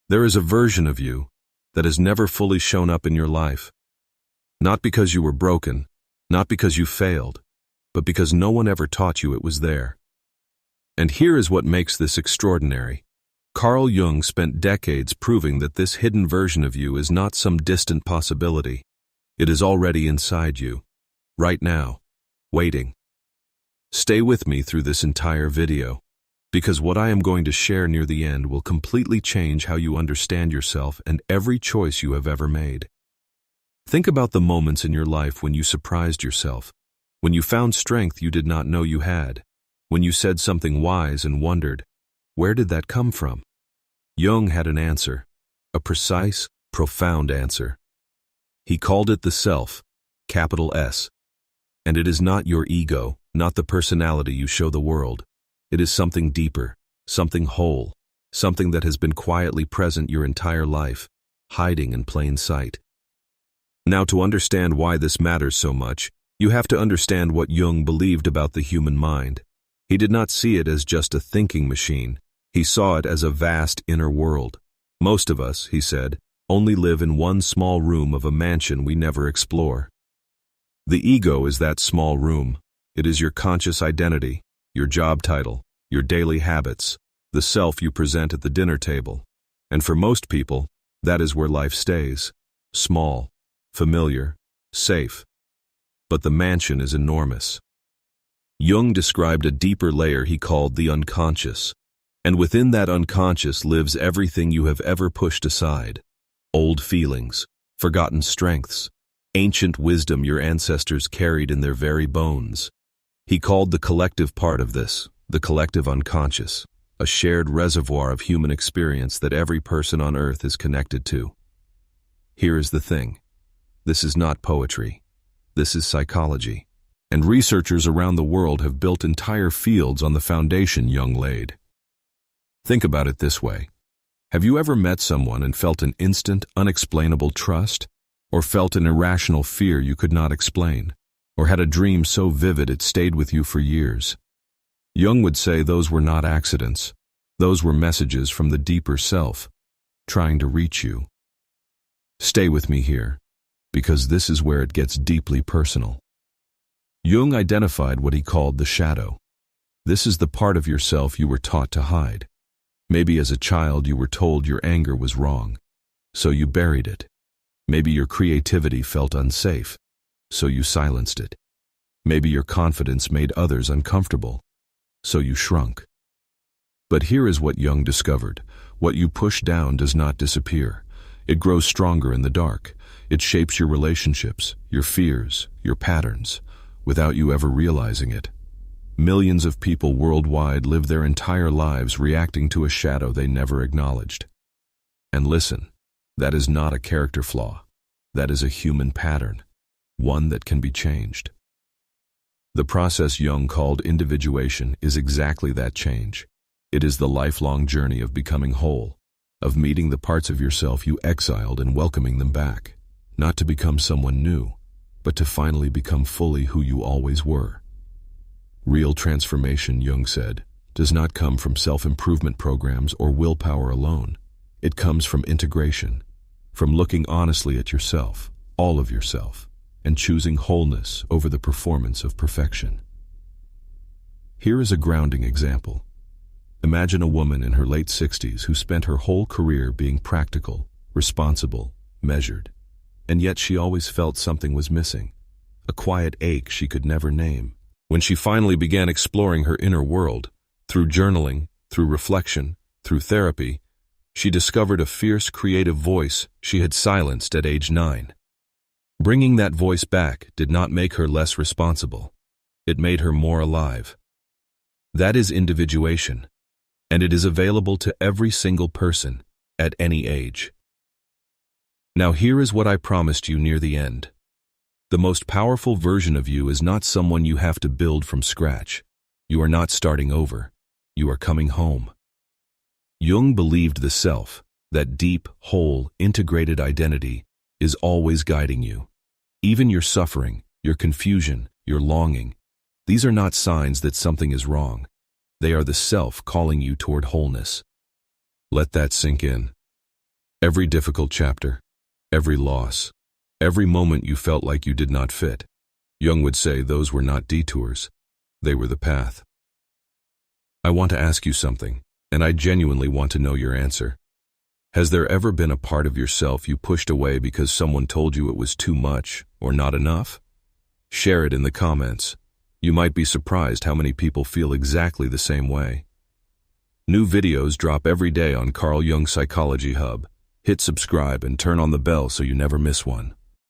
There is a version of you that has never fully shown up in your life. Not because you were broken, not because you failed, but because no one ever taught you it was there. And here is what makes this extraordinary. Carl Jung spent decades proving that this hidden version of you is not some distant possibility. It is already inside you, right now, waiting. Stay with me through this entire video, because what I am going to share near the end will completely change how you understand yourself and every choice you have ever made. Think about the moments in your life when you surprised yourself, when you found strength you did not know you had, when you said something wise and wondered, where did that come from? Jung had an answer, a precise, profound answer. He called it the self, capital S. And it is not your ego, not the personality you show the world. It is something deeper, something whole, something that has been quietly present your entire life, hiding in plain sight. Now, to understand why this matters so much, you have to understand what Jung believed about the human mind. He did not see it as just a thinking machine. He saw it as a vast inner world. Most of us, he said, only live in one small room of a mansion we never explore. The ego is that small room. It is your conscious identity, your job title, your daily habits, the self you present at the dinner table. And for most people, that is where life stays. Small, familiar, safe. But the mansion is enormous. Jung described a deeper layer he called the unconscious. And within that unconscious lives everything you have ever pushed aside. Old feelings, forgotten strengths, ancient wisdom your ancestors carried in their very bones. He called the collective part of this, the collective unconscious, a shared reservoir of human experience that every person on earth is connected to. Here is the thing. This is not poetry. This is psychology. And researchers around the world have built entire fields on the foundation Jung laid. Think about it this way. Have you ever met someone and felt an instant, unexplainable trust? Or felt an irrational fear you could not explain? Or had a dream so vivid it stayed with you for years? Jung would say those were not accidents. Those were messages from the deeper self, trying to reach you. Stay with me here, because this is where it gets deeply personal. Jung identified what he called the shadow. This is the part of yourself you were taught to hide. Maybe as a child you were told your anger was wrong, so you buried it. Maybe your creativity felt unsafe, so you silenced it. Maybe your confidence made others uncomfortable, so you shrunk. But here is what Jung discovered. What you push down does not disappear. It grows stronger in the dark. It shapes your relationships, your fears, your patterns, without you ever realizing it. Millions of people worldwide live their entire lives reacting to a shadow they never acknowledged. And listen, that is not a character flaw. That is a human pattern, one that can be changed. The process Jung called individuation is exactly that change. It is the lifelong journey of becoming whole, of meeting the parts of yourself you exiled and welcoming them back, not to become someone new, but to finally become fully who you always were. Real transformation, Jung said, does not come from self-improvement programs or willpower alone. It comes from integration, from looking honestly at yourself, all of yourself, and choosing wholeness over the performance of perfection. Here is a grounding example. Imagine a woman in her late 60s who spent her whole career being practical, responsible, measured, and yet she always felt something was missing, a quiet ache she could never name. When she finally began exploring her inner world, through journaling, through reflection, through therapy, she discovered a fierce creative voice she had silenced at age 9. Bringing that voice back did not make her less responsible. It made her more alive. That is individuation, and it is available to every single person, at any age. Now here is what I promised you near the end. The most powerful version of you is not someone you have to build from scratch. You are not starting over. You are coming home. Jung believed the self, that deep, whole, integrated identity, is always guiding you. Even your suffering, your confusion, your longing, these are not signs that something is wrong. They are the self calling you toward wholeness. Let that sink in. Every difficult chapter, every loss, every moment you felt like you did not fit. Jung would say those were not detours, they were the path. I want to ask you something, and I genuinely want to know your answer. Has there ever been a part of yourself you pushed away because someone told you it was too much or not enough? Share it in the comments. You might be surprised how many people feel exactly the same way. New videos drop every day on Carl Jung Psychology Hub. Hit subscribe and turn on the bell so you never miss one.